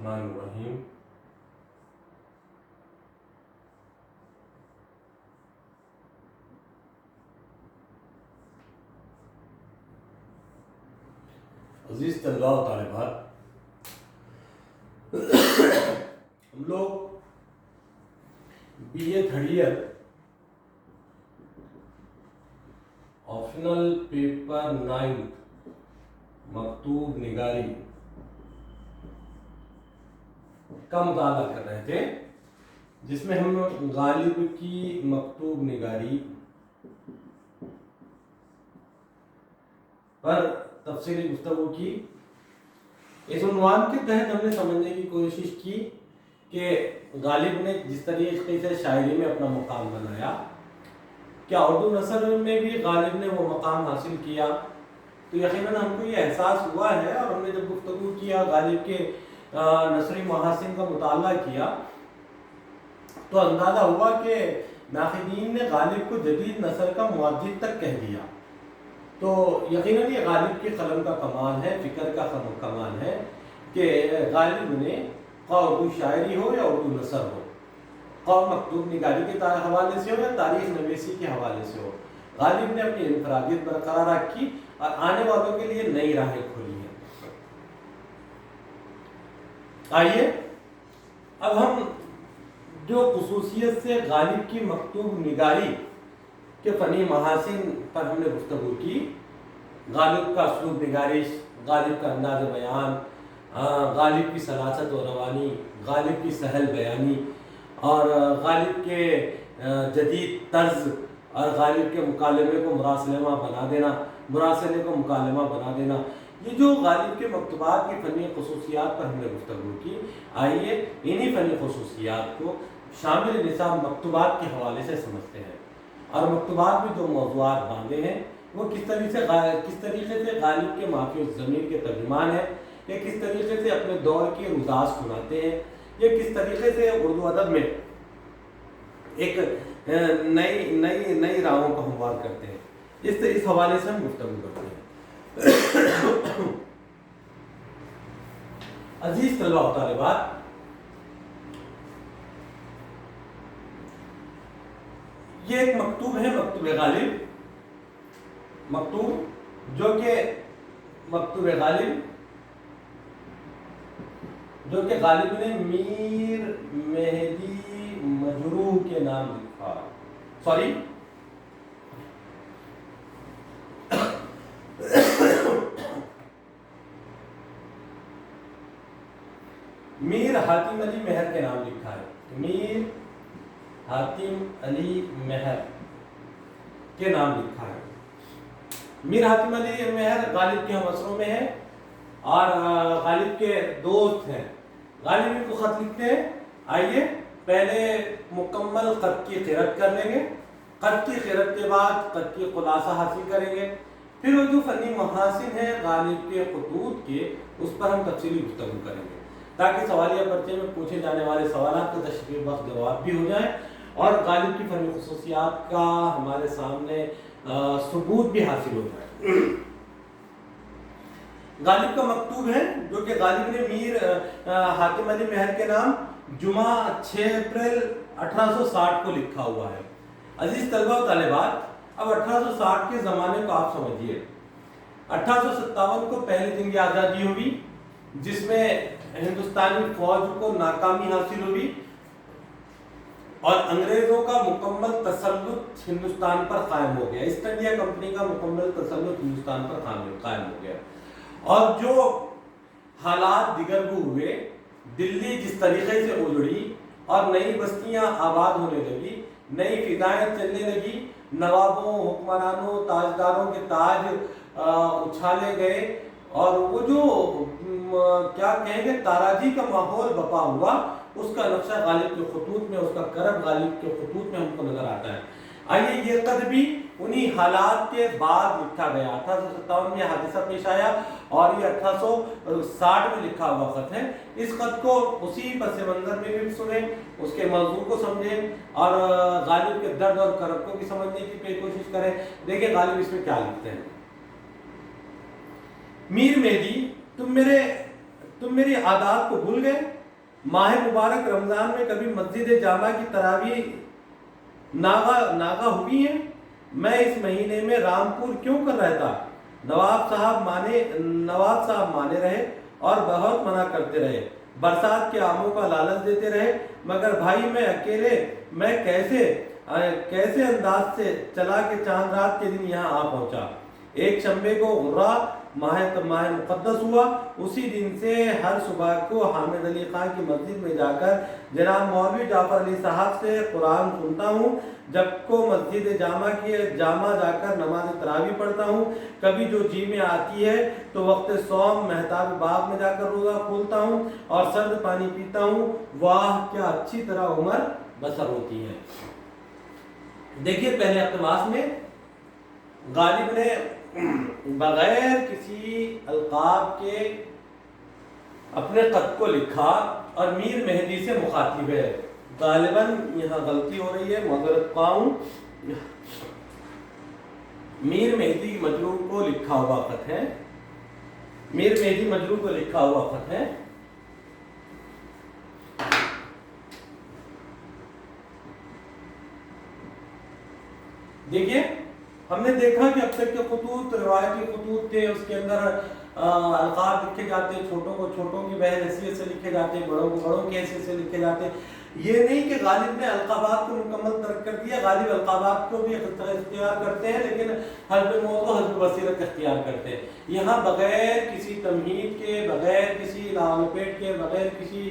الرحمن الرحیم. عزیز طلباء و طالبات، ہم لوگ B A third year optional paper 9 مکتوب نگاری کا مطالعہ کر رہے تھے، جس میں ہم غالب کی مکتوب نگاری پر تفصیلی گفتگو کی. اس عنوان کے تحت ہم نے سمجھنے کی کوشش کی کہ غالب نے جس طریقے سے شاعری میں اپنا مقام بنایا، کیا اردو نثر میں بھی غالب نے وہ مقام حاصل کیا؟ تو یقیناً ہم کو یہ احساس ہوا ہے، اور ہم نے جب گفتگو کیا، غالب کے نثری محاسن کا مطالعہ کیا، تو اندازہ ہوا کہ ناقدین نے غالب کو جدید نثر کا معجد تک کہہ دیا. تو یقیناً یہ غالب کے قلم کا کمال ہے، فکر کا کمال ہے کہ غالب نے خواہ اردو شاعری ہو یا اردو نثر ہو، خواہ مکتوب نگاری کے حوالے سے ہو یا تاریخ نویسی کے حوالے سے ہو، غالب نے اپنی انفرادیت برقرار رکھی اور آنے والوں کے لیے نئی راہیں کھولی ہیں. آئیے اب ہم جو خصوصیت سے غالب کی مکتوب نگاری کے فنی محاسن پر ہم نے گفتگو کی، غالب کا اسلوب نگارش، غالب کا انداز بیان، غالب کی سلاست و روانی، غالب کی سہل بیانی، اور غالب کے جدید طرز اور غالب کے مکالمے کو مراسلے کو مکالمہ بنا دینا، یہ جو غالب کے مکتوبات کی فنی خصوصیات پر ہم نے گفتگو کی. آئیے انہی فنی خصوصیات کو شامل نصاب مکتوبات کے حوالے سے سمجھتے ہیں، اور مکتوبات میں جو موضوعات باندھے ہیں وہ کس طریقے سے غالب کے معافی الضمیر کے ترجمان ہیں، یا کس طریقے سے اپنے دور کے رزاز سناتے ہیں، یا کس طریقے سے اردو ادب میں ایک نئی راہوں کو ہموار کرتے ہیں. اس حوالے سے ہم گفتگو کرتے ہیں. عزیز طلباء و طالبات، یہ ایک مکتوب ہے، مکتوب غالب، جو کہ غالب نے میر مہدی مجروح کے نام لکھا. میر حاتم علی مہر کے نام لکھا ہے. میر حاتم علی مہر کے نام لکھا ہے. میر حاتم علی مہر غالب کے ہم عصروں میں ہیں اور غالب کے دوست ہیں. غالب ان کو خط لکھتے ہیں. آئیے پہلے مکمل خط کی قرأت کر لیں گے، خط کی قرأت کے بعد خط کی خلاصہ حاصل کریں گے، پھر وہ جو فنی محاسن ہیں غالب کے خطوط کے، اس پر ہم تفصیلی گفتگو کریں گے، تاکہ سوالیہ پرچے میں پوچھے جانے والے سوالات کے تشریح بخش جواب بھی ہو جائیں اور غالب کی فنی خصوصیات کا ہمارے سامنے ثبوت بھی حاصل ہو جائے. غالب کا مکتوب ہے جو کہ غالب نے میر حاتم علی مہر کے نام جمعہ 6 اپریل 1860 کو لکھا ہوا ہے. عزیز طلباء و طالبات، اب 1860 کے زمانے کو آپ سمجھیے. 1857 کو پہلے دن کی آزادی ہوئی، جس میں ہندوستانی فوج کو ناکامی حاصل ہوئی اور انگریزوں کا مکمل تسلط ہندوستان پر قائم ہو گیا. ایسٹ انڈیا کمپنی کا مکمل تسلط ہندوستان پر قائم ہو گیا. اور جو حالات دگرگوں ہوئے، دلی جس طریقے سے اجڑی اور نئی بستیاں آباد ہونے لگی، نئی فضائیں چلنے لگی، نوابوں، حکمرانوں، تاجداروں کے تاج اچھالے گئے، اور وہ جو کیا کہیں گے تاراجی کا ماحول بپا ہوا، اس کا نقشہ غالب کے خطوط میں، اس کا کرب غالب کے خطوط میں ہم کو نظر آتا ہے. آئیے یہ خط بھی انہی حالات کے بعد لکھا گیا. 1857 میں یہ حادثہ پیش آیا اور یہ 1860 میں لکھا ہوا خط ہے. اس خط کو اسی پس منظر میں بھی سنیں، اس کے موضوع کو سمجھیں اور غالب کے درد اور کرب کو بھی سمجھنے کی کوشش کریں. دیکھیں غالب اس میں کیا لکھتے ہیں. میر مہدی، تم میری عادات کو بھول گئے، ماہ مبارک رمضان میں کبھی مسجد جامع کی تراویح ناغا ہوئی ہیں؟ میں اس مہینے میں رامپور کیوں کر رہتا؟ نواب صاحب مانے رہے اور بہت منع کرتے رہے، برسات کے آموں کا لالچ دیتے رہے، مگر بھائی میں اکیلے میں کیسے انداز سے چلا کہ چاند رات کے دن یہاں آ پہنچا۔ ایک شنبے کو غرہ ماہ مقدس ہوا، اسی دن سے ہر صبح کو حامد علی خان کی مسجد میں جا کر جناب مولوی جعفر علی صاحب سے قرآن سنتا ہوں، جب کو مسجد جامع جا کر نماز تراویح پڑھتا ہوں، کبھی جو جی میں آتی ہے تو وقت صوم مہتاب باغ میں جا کر روزہ کھولتا ہوں اور سرد پانی پیتا ہوں، واہ کیا اچھی طرح عمر بسر ہوتی ہے۔ دیکھیے پہلے اقتباس میں غالب نے بغیر کسی القاب کے اپنے خط کو لکھا اور میر مہدی سے مخاطب ہے۔ غالباً یہاں غلطی ہو رہی ہے، معذرت خواہ ہوں، میر مہدی مجروح کو لکھا ہوا خط ہے، میر مہدی مجروح کو لکھا ہوا خط ہے۔ دیکھیے ہم نے دیکھا کہ اب تک کے خطوط روایتی خطوط تھے، اس کے اندر القاب لکھے جاتے، چھوٹوں کو چھوٹوں کی بحیثیت سے لکھے جاتے، بڑوں کو بڑوں کی حیثیت سے لکھے جاتے۔ یہ نہیں کہ غالب نے القابات کو مکمل ترک کر دیا، غالب القابات کو بھی اختیار کرتے ہیں لیکن حسب موضوع حسب بصیرت اختیار کرتے ہیں۔ یہاں بغیر کسی تمہید کے، بغیر کسی لاولپیٹ کے، بغیر کسی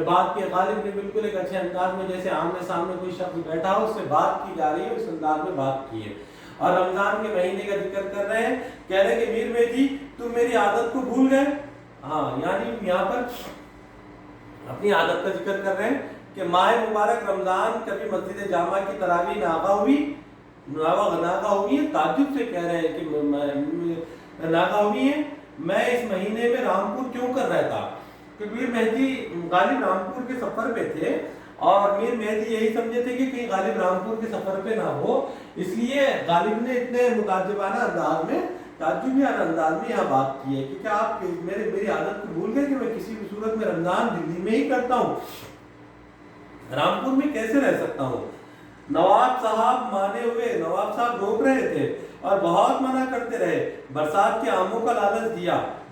بات کے، غالب نے بالکل ایک اچھے انداز میں جیسے آمنے سامنے کوئی شخص بیٹھا ہو اس سے بات کی جا رہی ہے، اس انداز میں بات کی ہے۔ اور رمضان کے مہینے کا ذکر کر رہے ہیں، کہہ رہے ہیں کہ میر مہدی تم میری عادت کو بھول گئے۔ ہاں یعنی یہاں پر اپنی عادت کا ذکر کر رہے ہیں کہ ماہ مبارک رمضان کبھی مسجد جامع کی تراویح ناغا ہوئی ہے، تعجب سے کہہ رہے ہیں کہ ناغا ہوئی ہے، میں اس مہینے میں رامپور کیوں کر رہا تھا؟ کہ میر مہدی غالب رامپور کے سفر پہ تھے اور میر مہدی یہی سمجھے تھے کہ کہیں غالب رامپور کے سفر پہ نہ ہو، اس لیے غالب نے اتنے متعجبانہ انداز میں، تعجبانہ انداز میں یہاں بات کی ہے کہ کیا آپ میری عادت کو بھول گئے کہ میں کسی بھی صورت میں رمضان دلی میں ہی کرتا ہوں، رامپور میں کیسے رہ سکتا ہوں؟ نواب صاحب مانے ہوئے، نواب صاحب روک رہے تھے اور بہت منع کرتے رہے، برسات کے آموں کا لالچ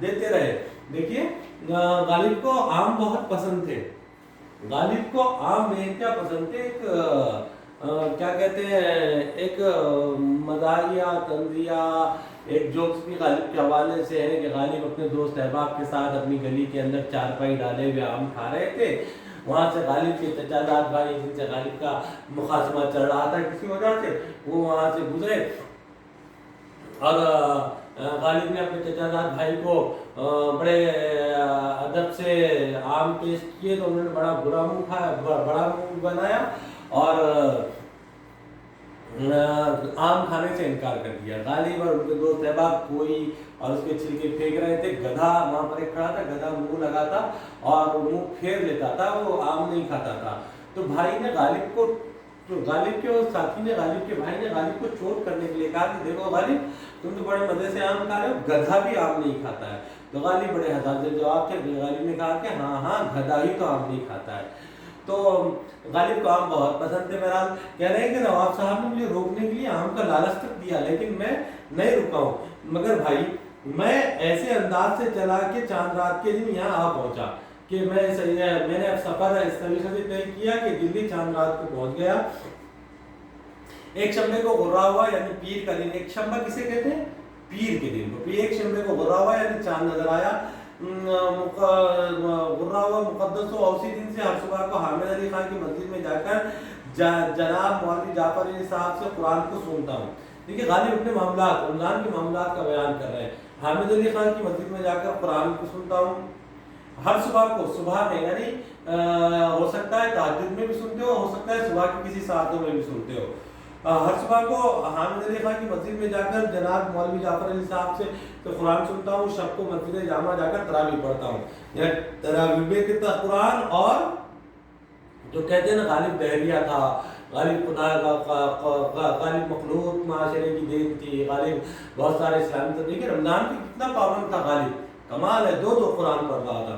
دیتے رہے۔ دیکھیے غالب کو آم بہت پسند تھے، غالب کو آم کیا پسند تھے، ایک کیا کہتے ہیں، ایک مزاحیہ طنزیہ ایک جوکس بھی غالب کے حوالے سے ہے کہ غالب اپنے دوست احباب کے ساتھ اپنی گلی کے اندر چارپائی ڈالے ہوئے آم کھا رہے تھے، وہاں سے غالب کے چچا زاد بھائی جن سے غالب کا مخاصمہ چل رہا تھا کسی وجہ سے، وہ وہاں سے گزرے اور غالب نے اپنے چچا زاد بھائی کو بڑے ادب سے آم پیش کیے تو انہوں نے بڑا برا منہ بنایا اور آم کھانے سے انکار کر دیا۔ غالب اور ان کے دوست احباب کوئی اور اس کے چھلکے پھینک رہے تھے، گدھا وہاں پر ایک کھڑا تھا، گدھا منہ لگاتا اور منہ پھیر لیتا تھا، وہ آم نہیں کھاتا تھا۔ تو بھائی نے غالب کو، غالب کے ساتھی نے، غالب کے بھائی نے غالب کو چوٹ کرنے کے لیے کہا کہ دیکھو غالب تم تو بڑے مزے سے آم کھا رہے ہو، گدھا بھی آم نہیں کھاتا ہے۔ تو غالب بڑے حساس جواب تھے، غالب نے کہا کہ ہاں گدھا ہی تو آم نہیں کھاتا ہے۔ تو غالب کو آم بہت پسند تھے۔ بہرحال کہہ رہے ہیں کہ نواب صاحب نے مجھے روکنے کے لیے آم کا لالچ تک دیا لیکن میں نہیں رکا ہوں، مگر بھائی میں ایسے انداز سے چلا کہ چاند رات کے دن یہاں آ پہنچا، کہ میں نے سفر اس طریقے سے طے کیا کہ دلی چاند رات کو پہنچ گیا۔ ایک شنبے کو غرہ ہوا یعنی پیر کا دن، ایک شنبہ کسے کہتے ہیں؟ پیر کے دن کو، ایک شنبے کو غرہ ہوا یعنی چاند نظر آیا، غرہ ہوا مقدس ہو، اسی دن سے ہر صبح کو حامد علی خان کی مسجد میں جا کر جناب مولوی جعفر علی صاحب سے قرآن کو سنتا ہوں۔ دیکھیے غالب اپنے معاملات، رمضان کے معاملات کا بیان کر رہے ہیں۔ حامد علی خان کی مسجد میں جا کر قرآن کو سنتا ہوں، ہر صبح کو، صبح میں یعنی ہو سکتا ہے تہجد میں بھی سنتے ہو سکتا ہے صبح کی کسی ساعتوں میں بھی سنتے ہو، ہر صبح کو حامد علی خان کی مسجد میں جا کر جناب مولوی جعفر علی صاحب سے قرآن سنتا ہوں، شب کو مسجد جامع جا کر تراویح پڑھتا ہوں۔ یعنی تراویح کے قرآن، اور جو کہتے ہیں نا غالب بحریہ تھا، غالب خدا غالب مخلوق معاشرے کی دین تھی، غالب بہت سارے اسلامی، تو دیکھیے رمضان کی کتنا پابند تھا غالب، کمال ہے، دو قرآن پڑھ رہا تھا۔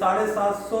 750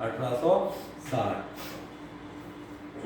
1860।